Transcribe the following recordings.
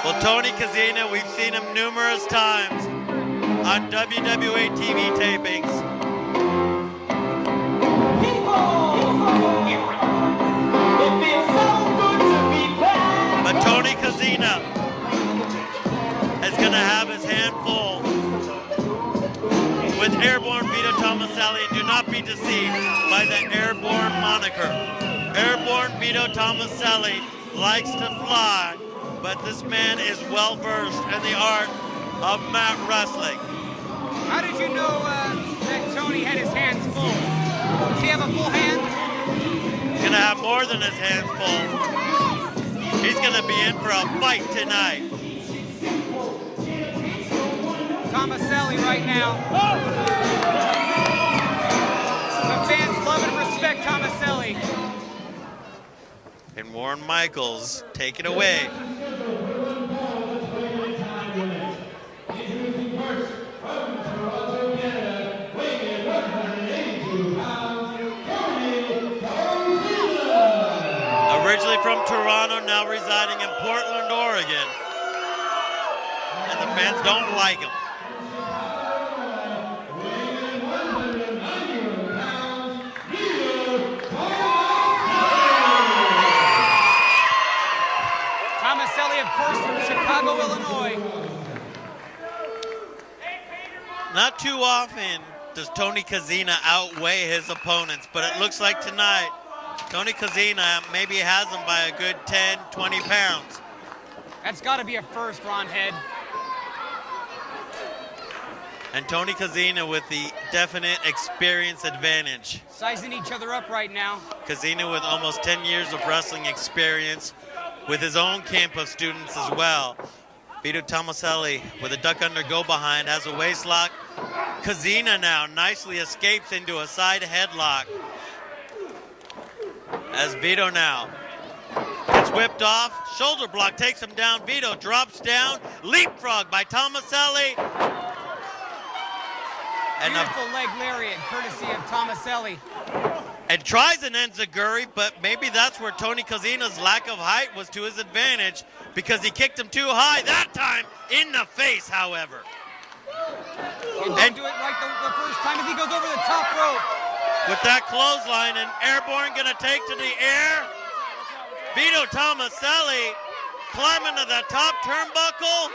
Well, Tony Kozina, we've seen him numerous times on WWA TV tapings. But Tony Kozina is going to have his hand full with Airborne Vito Thomaselli, and do not be deceived by the Airborne moniker. Airborne Vito Thomaselli likes to fly, but this man is well versed in the art of mat wrestling. How did you know that Tony had his hands full? Does he have a full hand? He's gonna have more than his hands full. He's gonna be in for a fight tonight. Thomaselli right now. The fans love and respect Thomaselli. And Warren Michaels, take it away. Originally from Toronto, now residing in Portland, Oregon. And the fans don't like him. Thomaselli, of course, from Chicago, Illinois. Not too often does Tony Kozina outweigh his opponents, but it looks like tonight Tony Kozina maybe has him by a good 10, 20 pounds. That's got to be a first, Ron Head. And Tony Kozina with the definite experience advantage. Sizing each other up right now. Kozina with almost 10 years of wrestling experience, with his own camp of students as well. Vito Thomaselli with a duck under go behind, has a waistlock. Kozina now nicely escapes into a side headlock. As Vito now gets whipped off, shoulder block takes him down. Vito drops down, leapfrog by Thomaselli. And beautiful leg lariat, courtesy of Thomaselli. And tries an enziguri, but maybe that's where Tony Kozina's lack of height was to his advantage, because he kicked him too high, that time in the face, however. And do it right the first time as he goes over the top rope. With that clothesline, and Airborne gonna take to the air. Vito Thomaselli climbing to the top turnbuckle.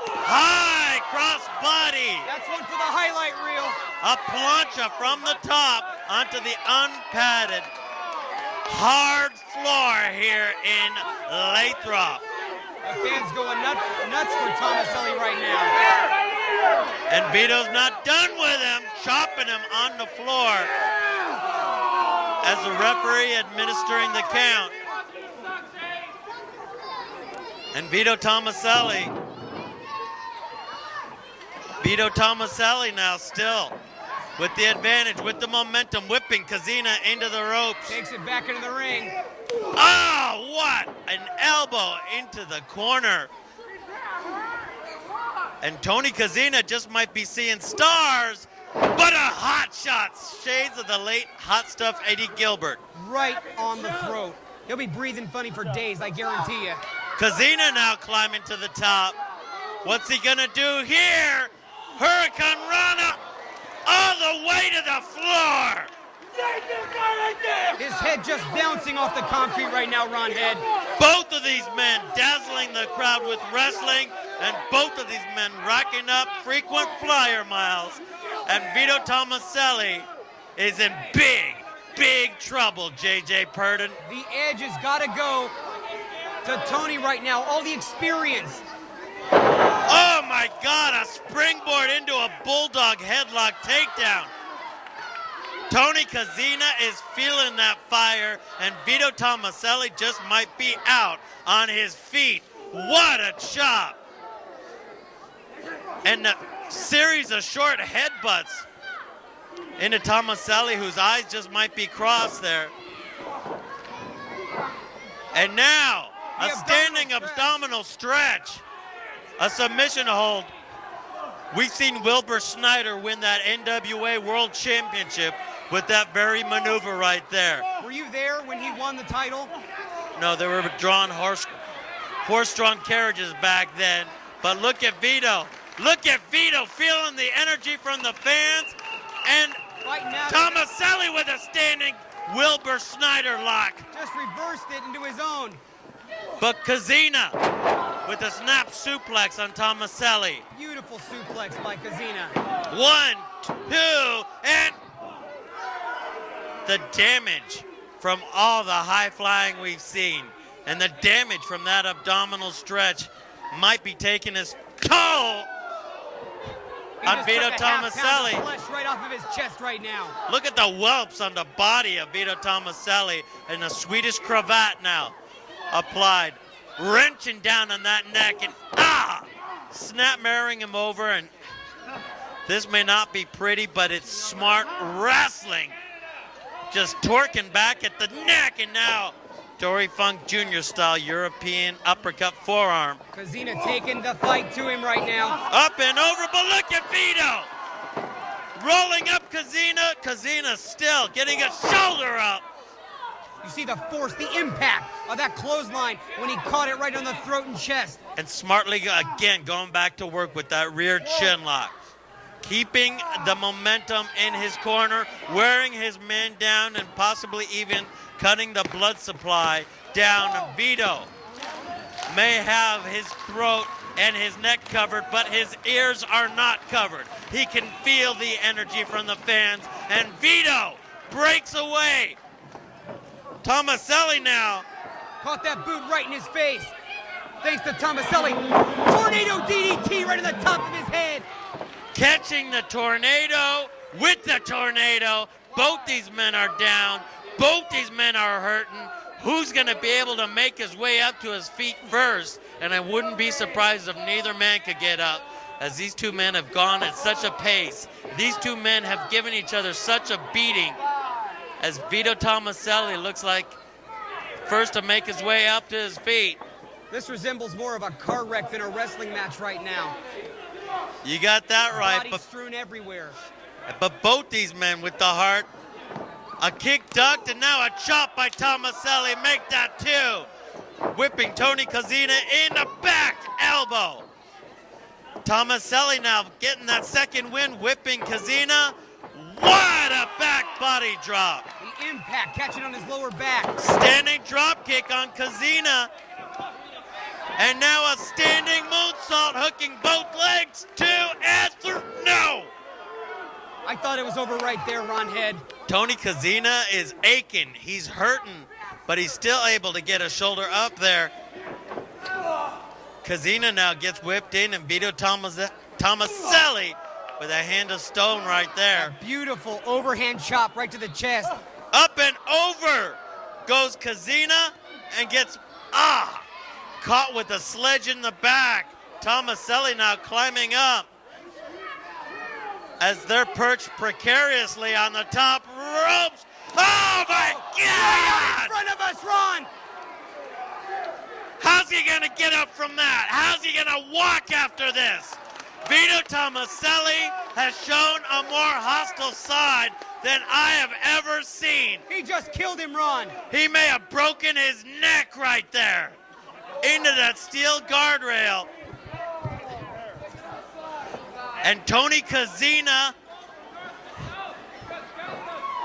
High cross body. That's one for the highlight reel. A plancha from the top onto the unpadded hard floor here in Lathrop. The fans going nuts for Thomaselli right now. And Vito's not done with him, chopping him on the floor as the referee administering the count. And Vito Thomaselli now still with the advantage, with the momentum, whipping Kozina into the ropes. Takes it back into the ring. Oh, what an elbow into the corner. And Tony Kozina just might be seeing stars, but a hot shot, shades of the late hot stuff Eddie Gilbert. Right on the throat. He'll be breathing funny for days, I guarantee you. Kozina now climbing to the top. What's he gonna do here? Hurricane Rana all the way to the floor. His head just bouncing off the concrete right now, Ron Head. Both of these men dazzling the crowd with wrestling, and both of these men racking up frequent flyer miles. And Vito Thomaselli is in big trouble, J.J. Purdon. The edge has got to go to Tony right now. All the experience. Oh my God, a springboard into a bulldog headlock takedown. Tony Kozina is feeling that fire, and Vito Thomaselli just might be out on his feet. What a chop. And a series of short headbutts into Thomaselli, whose eyes just might be crossed there. And now, a standing abdominal stretch. A submission hold. We've seen Wilbur Snyder win that NWA World Championship with that very maneuver right there. Were you there when he won the title? No, they were drawing horse horse-drawn carriages back then. But look at Vito. Look at Vito feeling the energy from the fans. And Right now, Thomaselli with a standing Wilbur Snyder lock. just reversed it into his own. But Kozina with a snap suplex on Thomaselli. Beautiful suplex by Kozina. 1, 2, and the damage from all the high flying we've seen and the damage from that abdominal stretch might be taking its toll on Vito Thomaselli. Flesh right off of his chest right now. Look at the whelps on the body of Vito Thomaselli and the Swedish cravat now applied, wrenching down on that neck and snap marrying him over. And this may not be pretty, but it's smart wrestling. Just torquing back at the neck, and now Dory Funk Jr. style European uppercut forearm. Kozina taking the fight to him right now. Up and over, but look at Vito. Rolling up Kozina. Kozina still getting a shoulder up. You see the force, the impact of that clothesline when he caught it right on the throat and chest. And smartly, again, going back to work with that rear chin lock. Keeping the momentum in his corner, wearing his man down, and possibly even cutting the blood supply down. Vito may have his throat and his neck covered, but his ears are not covered. He can feel the energy from the fans, and Vito breaks away. Thomaselli now. Caught that boot right in his face. Thanks to Thomaselli. Tornado DDT right in the top of his head. Catching the tornado with the tornado. Both these men are down. Both these men are hurting. Who's going to be able to make his way up to his feet first? And I wouldn't be surprised if neither man could get up, as these two men have gone at such a pace. These two men have given each other such a beating, as Vito Thomaselli looks like first to make his way up to his feet. This resembles more of a car wreck than a wrestling match right now. You got that right. Bodies strewn everywhere. But both these men with the heart. A kick ducked and now a chop by Thomaselli. Make that two. Whipping Tony Kozina in the back elbow. Thomaselli now getting that second win, whipping Kozina. What a back body drop. The impact catching on his lower back. Standing drop kick on Kozina. And now a standing moonsault hooking both legs. 2 and 3. No! I thought it was over right there, Ron Head. Tony Kozina is aching. He's hurting, but he's still able to get a shoulder up there. Kozina now gets whipped in, and Vito Thomaselli with a hand of stone right there. A beautiful overhand chop right to the chest. Up and over goes Kozina and gets caught with a sledge in the back. Thomaselli now climbing up as they're perched precariously on the top ropes. Oh my God! In front of us, Ron! How's he gonna get up from that? How's he gonna walk after this? Vito Thomaselli has shown a more hostile side than I have ever seen. He just killed him, Ron. He may have broken his neck right there into that steel guardrail. And Tony Kozina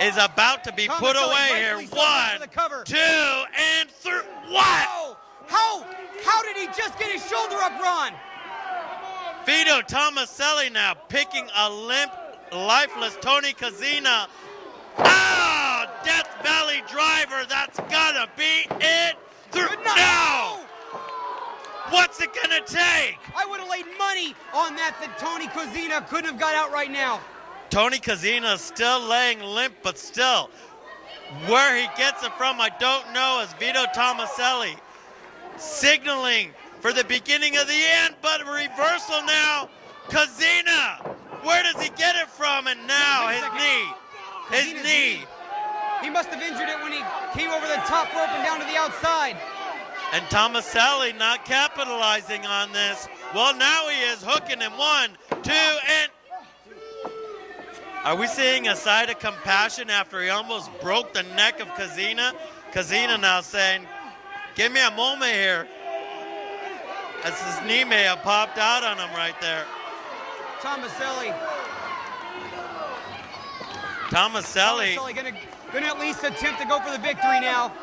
is about to be put away here. 1, 2, and 3. What? Oh, how did he just get his shoulder up, Ron? Vito Thomaselli now picking a limp, lifeless Tony Kozina. Oh, Death Valley driver. That's gotta be it. No! What's it gonna take? I would have laid money on that Tony Kozina couldn't have got out right now. Tony Kozina is still laying limp, but still, where he gets it from, I don't know, as Vito Thomaselli signaling for the beginning of the end, but reversal now. Kozina, where does he get it from? And now his knee. He must have injured it when he came over the top rope and down to the outside. And Thomaselli not capitalizing on this. Well, now he is hooking him. 1, 2, and... Are we seeing a side of compassion after he almost broke the neck of Kozina? Kozina now saying, give me a moment here. As his knee may have popped out on him right there. Thomaselli gonna at least attempt to go for the victory now.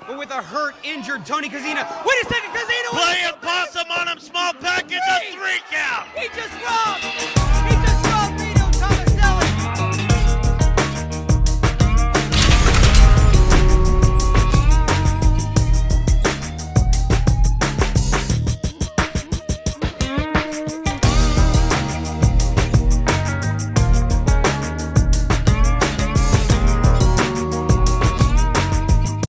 But with a hurt, injured Tony Kozina. Wait a second, Kozina!